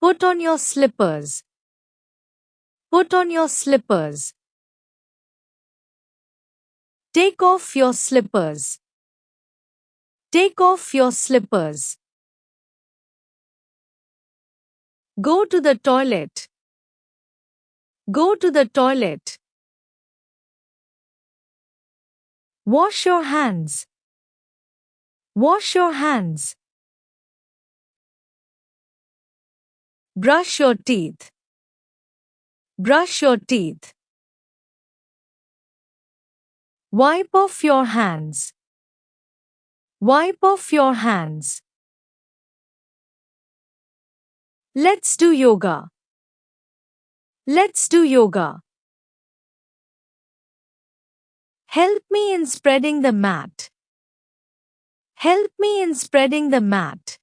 Put on your slippers. Put on your slippers. Take off your slippers. Take off your slippers. Go to the toilet. Go to the toilet. Wash your hands. Wash your hands. Brush your teeth. Brush your teeth. Wipe off your hands. Wipe off your hands. Let's do yoga. Let's do yoga. Help me in spreading the mat. Help me in spreading the mat.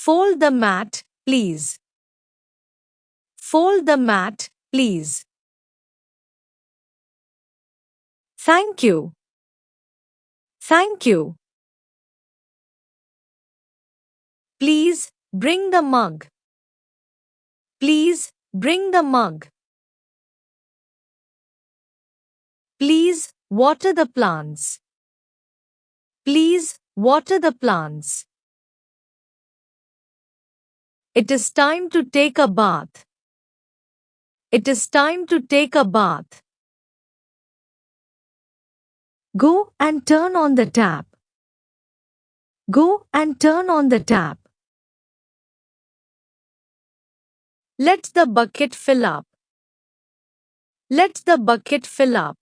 Fold the mat, please. Fold the mat, please. Thank you. Thank you. Please bring the mug. Please bring the mug. Please water the plants. Please water the plants. It is time to take a bath. It is time to take a bath. Go and turn on the tap. Go and turn on the tap. Let the bucket fill up. Let the bucket fill up.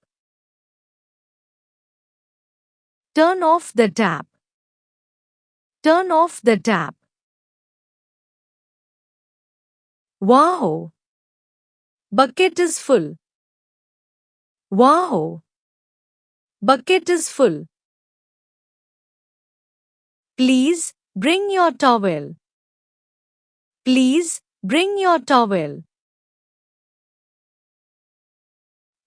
Turn off the tap. Turn off the tap. Wow! Bucket is full. Wow! Bucket is full. Please bring your towel. Please bring your towel.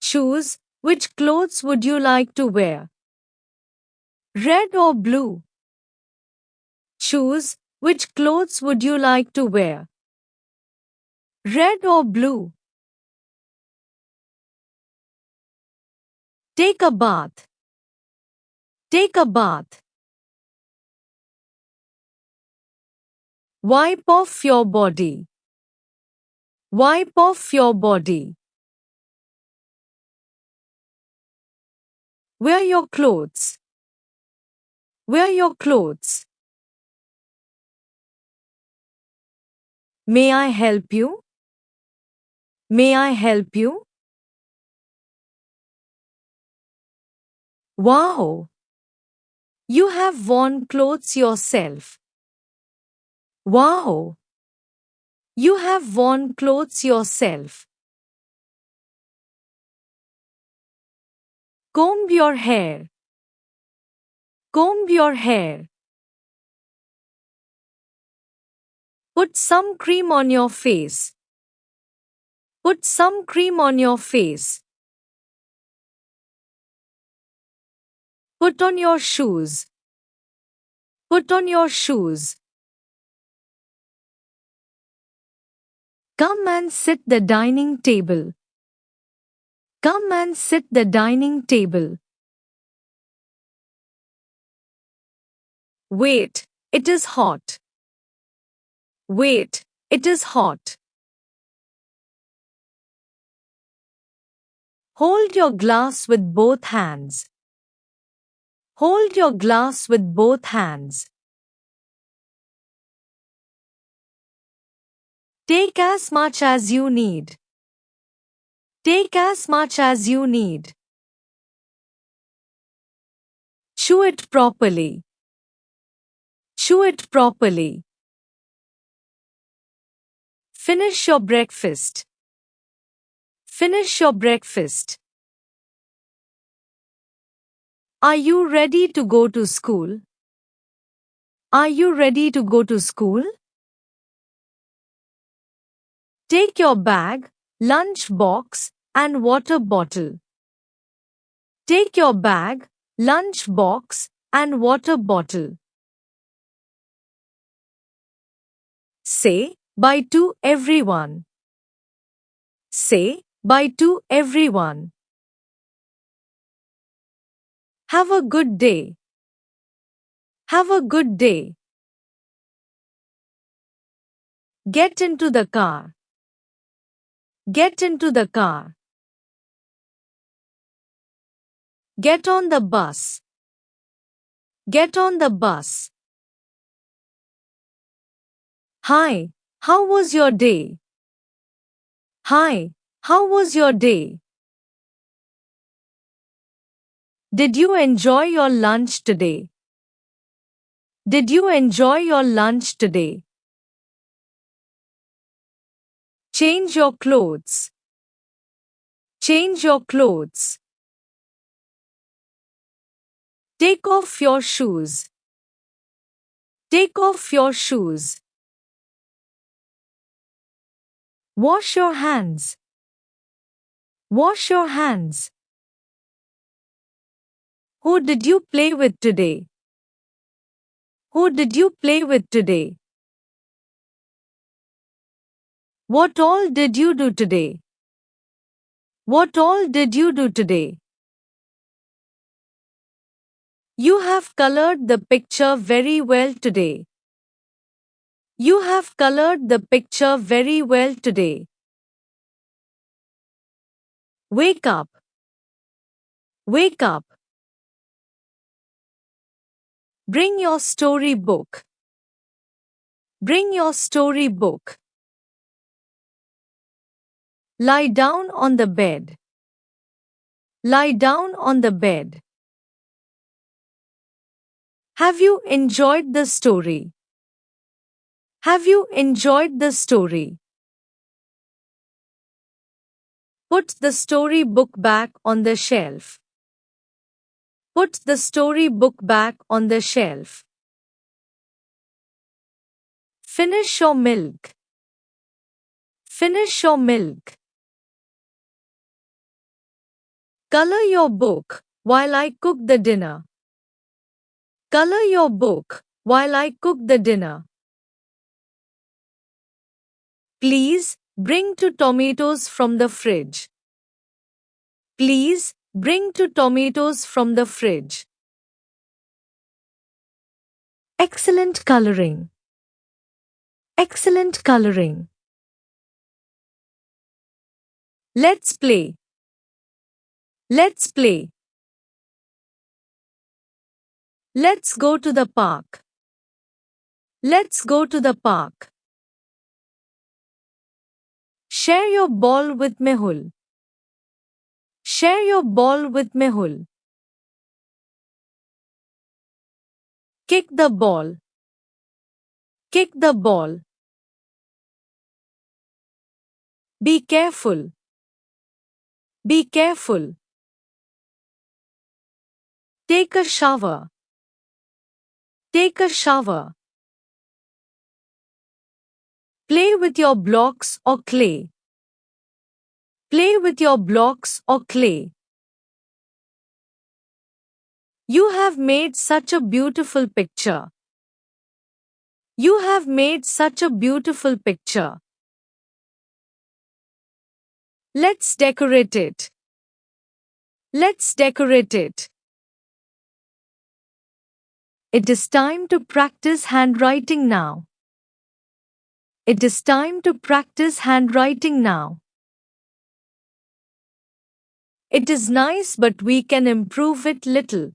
Choose which clothes would you like to wear? Red or blue? Choose which clothes would you like to wear? Red or blue? Take a bath. Take a bath. Wipe off your body. Wipe off your body. Wear your clothes. Wear your clothes. May I help you? May I help you? Wow! You have worn clothes yourself. Wow! You have worn clothes yourself. Comb your hair. Comb your hair. Put some cream on your face. Put some cream on your face. Put on your shoes. Put on your shoes. Come and sit the dining table. Come and sit the dining table. Wait, it is hot. Wait, it is hot. Hold your glass with both hands. Hold your glass with both hands. Take as much as you need. Take as much as you need. Chew it properly. Chew it properly. Finish your breakfast. Finish your breakfast. Are you ready to go to school? Are you ready to go to school? Take your bag, lunch box, and water bottle. Take your bag, lunch box, and water bottle. Say bye to everyone. Say bye to everyone. Have a good day. Have a good day. Get into the car. Get into the car. Get on the bus. Get on the bus. Hi, how was your day? Hi, how was your day? Did you enjoy your lunch today? Did you enjoy your lunch today? Change your clothes. Change your clothes. Take off your shoes. Take off your shoes. Wash your hands. Wash your hands. Who did you play with today? Who did you play with today? What all did you do today? What all did you do today? You have colored the picture very well today. You have colored the picture very well today. Wake up. Wake up. Bring your storybook. Bring your storybook. Lie down on the bed. Lie down on the bed. Have you enjoyed the story? Have you enjoyed the story? Put the storybook back on the shelf. Put the storybook back on the shelf. Finish your milk. Finish your milk. Color your book while I cook the dinner. Color your book while I cook the dinner. Please bring two tomatoes from the fridge. Please bring two tomatoes from the fridge. Excellent coloring. Excellent coloring. Let's play. Let's play. Let's go to the park. Let's go to the park. Share your ball with Mehul. Share your ball with Mehul. Kick the ball. Kick the ball. Be careful. Be careful. Take a shower. Take a shower. Play with your blocks or clay. Play with your blocks or clay. You have made such a beautiful picture. You have made such a beautiful picture. Let's decorate it. Let's decorate it. It is time to practice handwriting now. It is time to practice handwriting now. It is nice, but we can improve it little.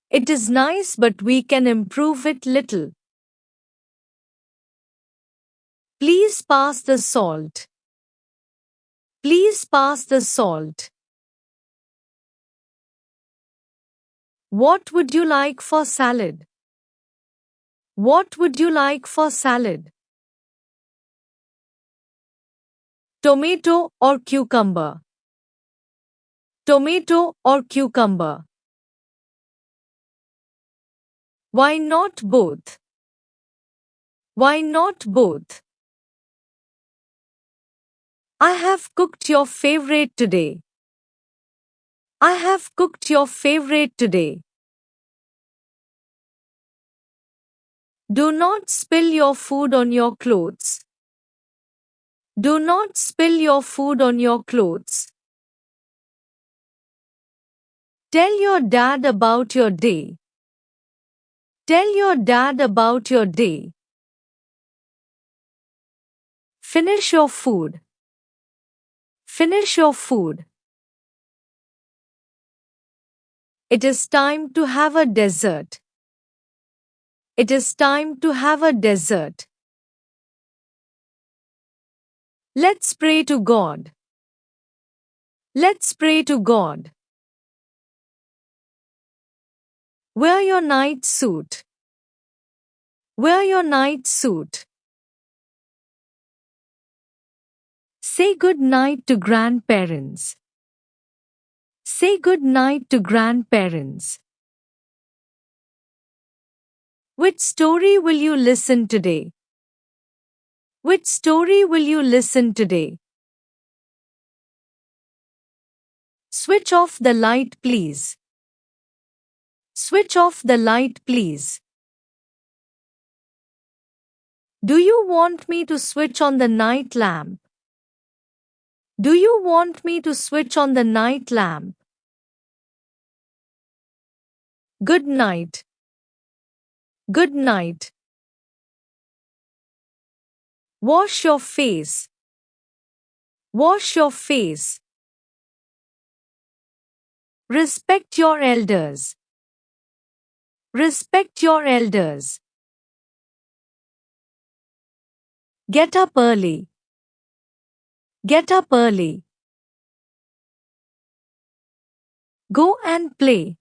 It is nice, but we can improve it little. Please pass the salt. Please pass the salt. What would you like for salad? What would you like for salad? Tomato or cucumber? Tomato or cucumber? Why not both? Why not both? I have cooked your favorite today. I have cooked your favorite today. Do not spill your food on your clothes. Do not spill your food on your clothes. Tell your dad about your day. Tell your dad about your day. Finish your food. Finish your food. It is time to have a dessert. It is time to have a dessert. Let's pray to God. Let's pray to God. Wear your night suit. Wear your night suit. Say good night to grandparents. Say good night to grandparents. Which story will you listen today? Which story will you listen today? Switch off the light, please. Switch off the light, please. Do you want me to switch on the night lamp? Do you want me to switch on the night lamp? Good night. Good night. Wash your face. Wash your face. Respect your elders. Respect your elders. Get up early. Get up early. Go and play.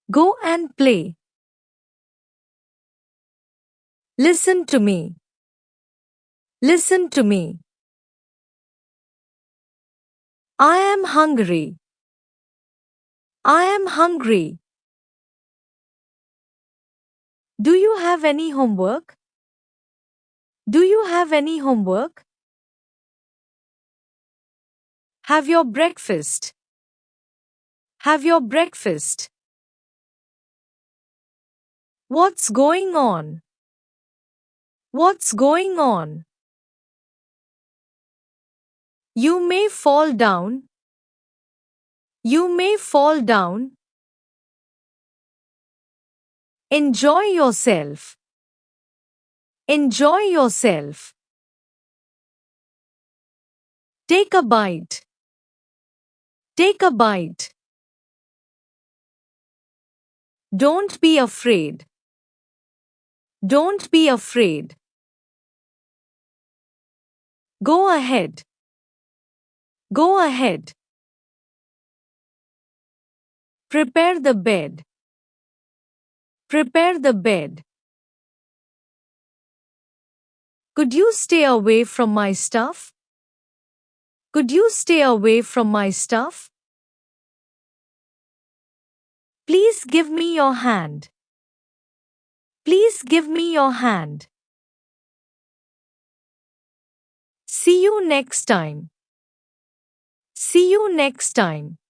Go and play. Listen to me. Listen to me. I am hungry. I am hungry. Do you have any homework? Do you have any homework? Have your breakfast. Have your breakfast. What's going on? What's going on? You may fall down. You may fall down. Enjoy yourself. Enjoy yourself. Take a bite. Take a bite. Don't be afraid. Don't be afraid. Go ahead. Go ahead. Prepare the bed. Prepare the bed. Could you stay away from my stuff? Could you stay away from my stuff? Please give me your hand. Please give me your hand. See you next time. See you next time.